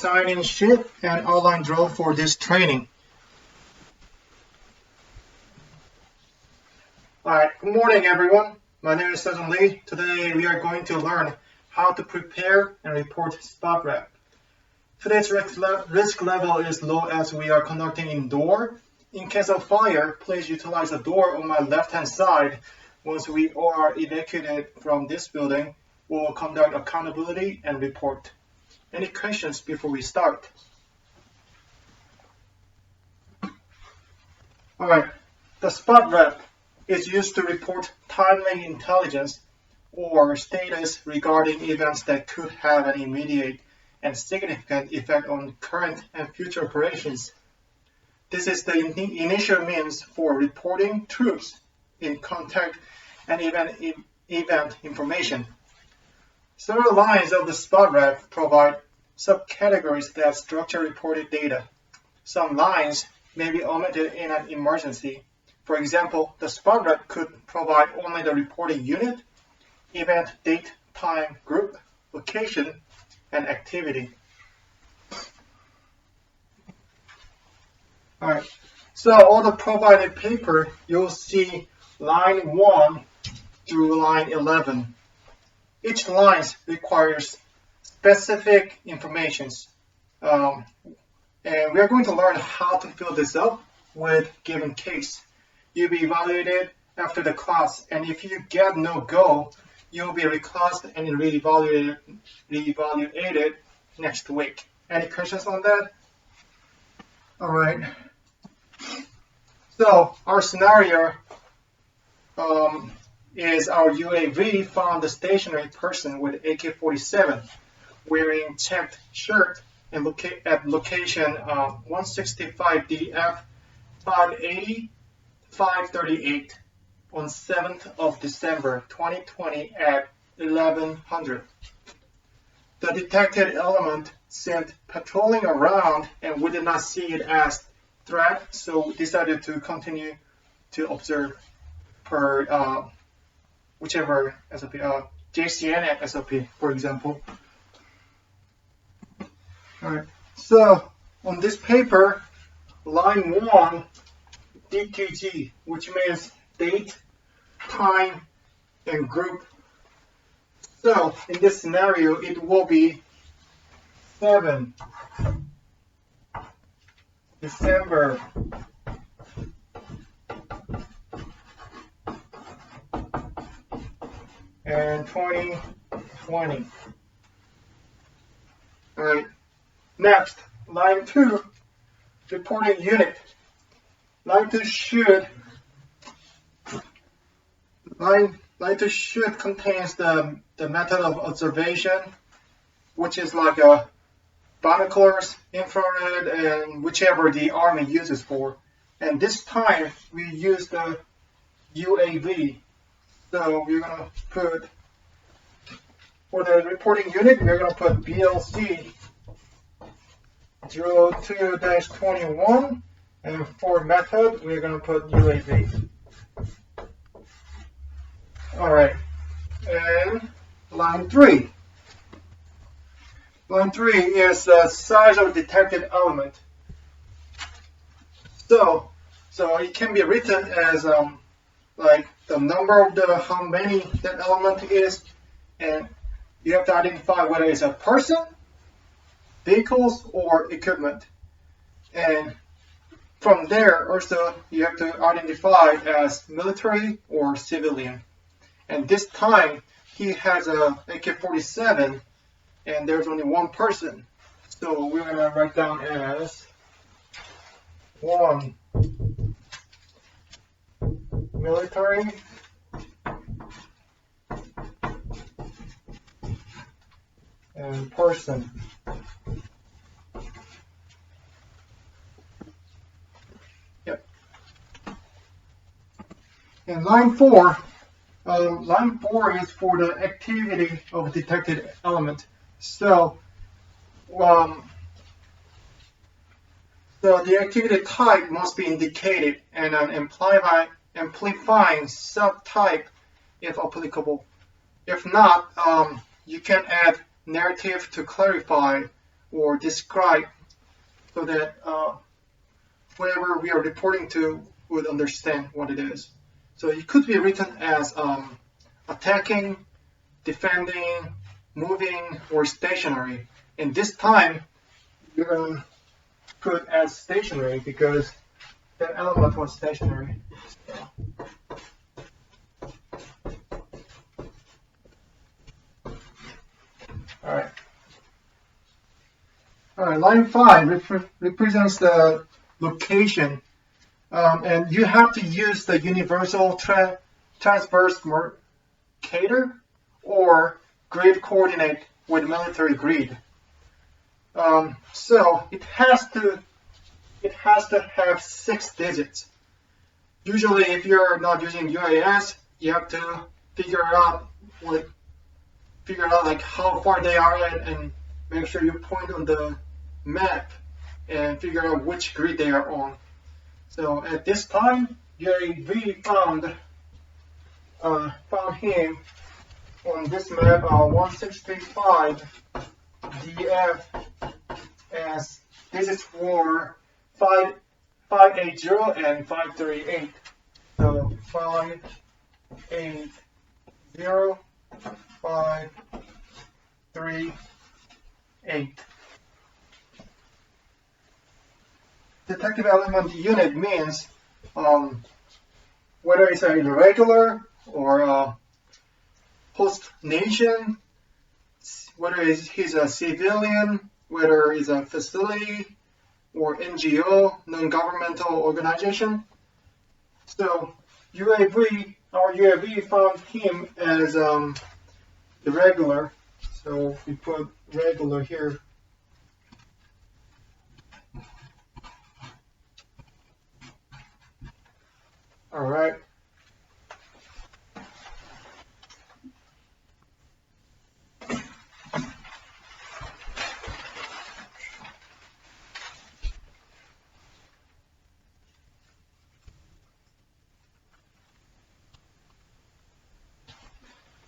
sign-in sheet and outline drill for this training. Alright, good morning everyone. My name is Sejong Lee. Today we are going to learn how to prepare and report SPOTREP. Today's risk level is low as we are conducting indoor. In case of fire, please utilize the door on my left-hand side. Once we are evacuated from this building, we will conduct accountability and report. Any questions before we start? Alright, the SPOTREP is used to report timely intelligence or status regarding events that could have an immediate and significant effect on current and future operations. This is the initial means for reporting troops in contact and event information. Several lines of the SPOTREP provide subcategories that structure reported data. Some lines may be omitted in an emergency. For example, the SPOTREP could provide only the reporting unit, event, date, time, group, location, and activity. Alright, so on the provided paper, you'll see line 1 through line 11. Each line requires specific information, and we are going to learn how to fill this up with given case. You'll be evaluated after the class, and if you get no go, you'll be reclassed and reevaluated next week. Any questions on that? All right. So our scenario is our UAV found a stationary person with AK-47 wearing checked shirt and at location 165DF 580-538 on 7th of December 2020 at 1100. The detected element seemed patrolling around and we did not see it as threat, so we decided to continue to observe per whichever SOP, JCN SOP, for example. Alright, so on this paper, line 1, DTG, which means date, time, and group. So in this scenario, it will be 7 December 2020. All right. Next, line 2, reporting unit. Line 2 should contains the method of observation, which is like a binoculars, infrared, and whichever the Army uses for. And this time we use the UAV. So we're going to put, for the reporting unit, we're going to put BLC 02-21, and for method, we're going to put UAV. Alright, and line 3. Line 3 is the size of detected element. So it can be written as like the number of how many that element is, and you have to identify whether it's a person, vehicles, or equipment. And from there, also you have to identify as military or civilian. And this time he has a AK-47, and there's only one person. So we're going to write down as 1 military and person. Yep. And line 4 is for the activity of detected element. So the activity type must be indicated and an amplifying subtype if applicable. If not, you can add narrative to clarify or describe so that whoever we are reporting to would understand what it is. So it could be written as attacking, defending, moving, or stationary. And this time, you're going to put as stationary because that element was stationary. Alright, line 5 represents the location, and you have to use the universal transverse Mercator or grid coordinate with military grid. So it has to have 6 digits. Usually, if you're not using UAS, you have to figure out like how far they are at, and make sure you point on the map and figure out which grid they are on. So at this time, UAV found him on this map 1635 DF, as this is for 580 and 538. So 580, 538. Detective element unit means whether it's an irregular or a host nation, whether he's a civilian, whether it's a facility or NGO, non-governmental organization. So our UAV found him as irregular, so we put regular here. All right.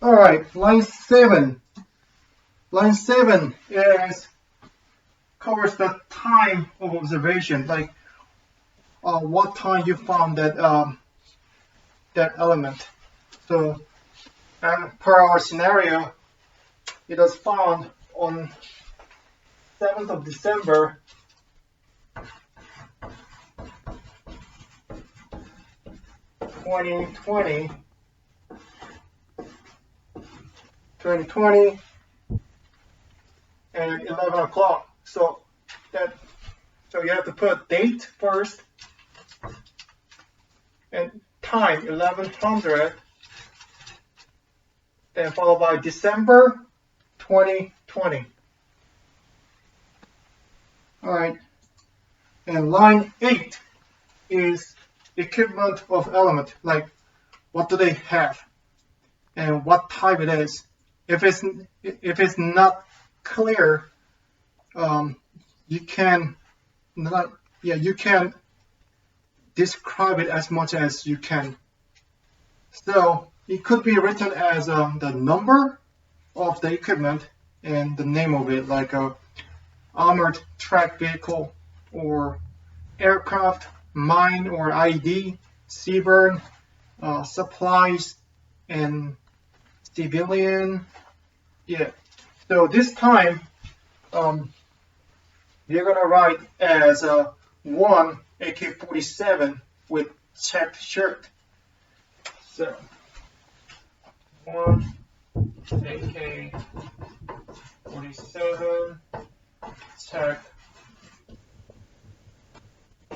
All right, line 7. Line 7 covers the time of observation, like what time you found that element. So, per our scenario, it was found on 7th of December, 2020, and 11 o'clock. So you have to put date first and time 1100, then followed by December 2020. All right, and line 8 is equipment of element, like what do they have and what type it is. If it's not clear, you can describe it as much as you can. So it could be written as the number of the equipment and the name of it, like a armored track vehicle or aircraft, mine or ID, seaburn, supplies, and civilian. Yeah. So this time, you're gonna write as 1 AK-47 with checked shirt. So 1 AK-47 checked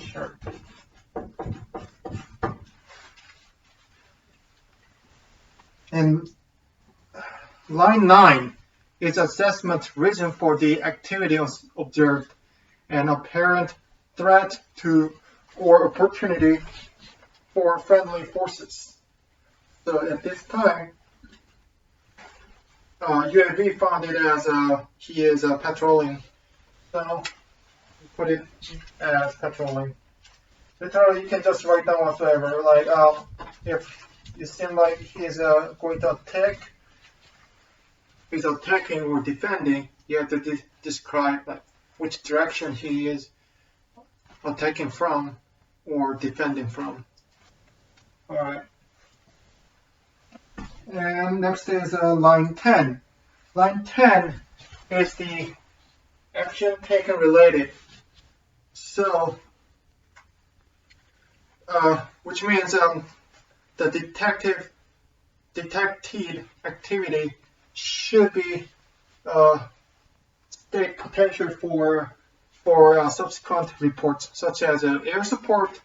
shirt. And line 9 is assessment reason for the activity observed and apparent threat to or opportunity for friendly forces. So at this time, UAV found it as he is patrolling. So we put it as patrolling. Literally, you can just write down whatsoever. Like if it seems like he's going to attack, he's attacking or defending, you have to describe like which direction he is attacking from or defending from. Alright. And next is line 10. Line 10 is the action taken related. So, which means the detective activity should be state potential for subsequent reports, such as air support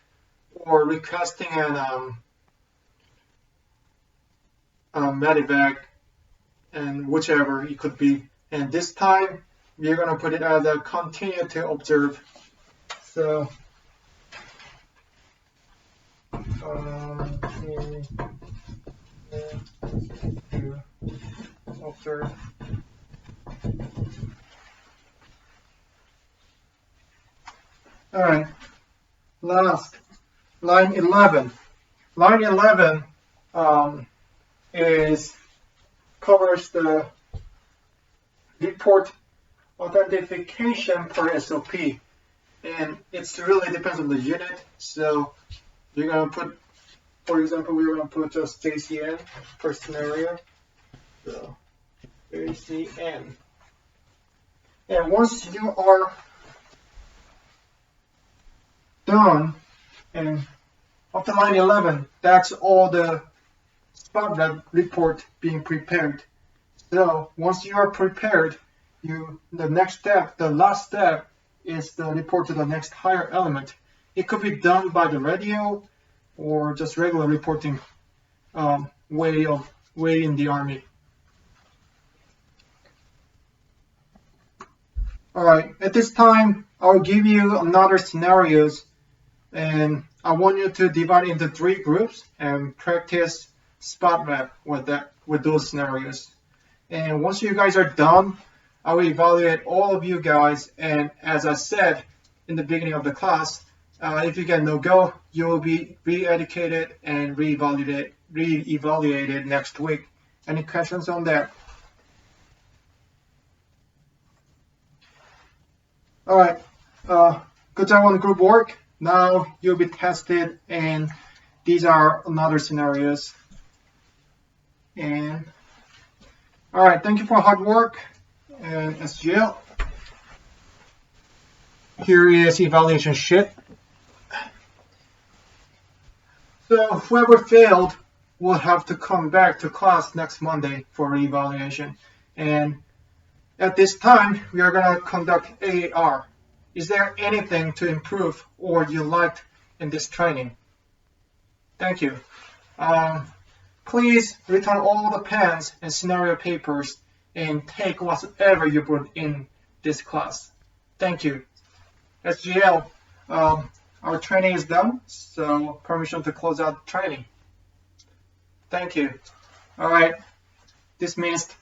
or requesting an medevac, and whichever it could be. And this time we're going to put it as a continue to observe. So continue to observe. All right, last, line 11. Line 11 covers the report authentication per SOP, and it really depends on the unit. So you're going to put, for example, we're going to put just JCN per scenario. So JCN. And once you are done, and after line 11, that's all the SPOTREP report being prepared. So once you are prepared, the next step, the last step, is the report to the next higher element. It could be done by the radio or just regular reporting way in the Army. All right, at this time, I'll give you another scenarios, and I want you to divide into 3 groups and practice SPOTREP with those scenarios. And once you guys are done, I will evaluate all of you guys, and as I said in the beginning of the class, if you get no go, you will be re-educated and re-evaluated next week. Any questions on that? All right, good job on group work. Now you'll be tested, and these are another scenarios. And all right, thank you for hard work. And SGL. Here is evaluation sheet. So whoever failed will have to come back to class next Monday for evaluation. And at this time, we are going to conduct AAR. Is there anything to improve or you liked in this training? Thank you. Please return all the pens and scenario papers and take whatever you put in this class. Thank you. SGL, our training is done, so permission to close out the training. Thank you. All right, dismissed.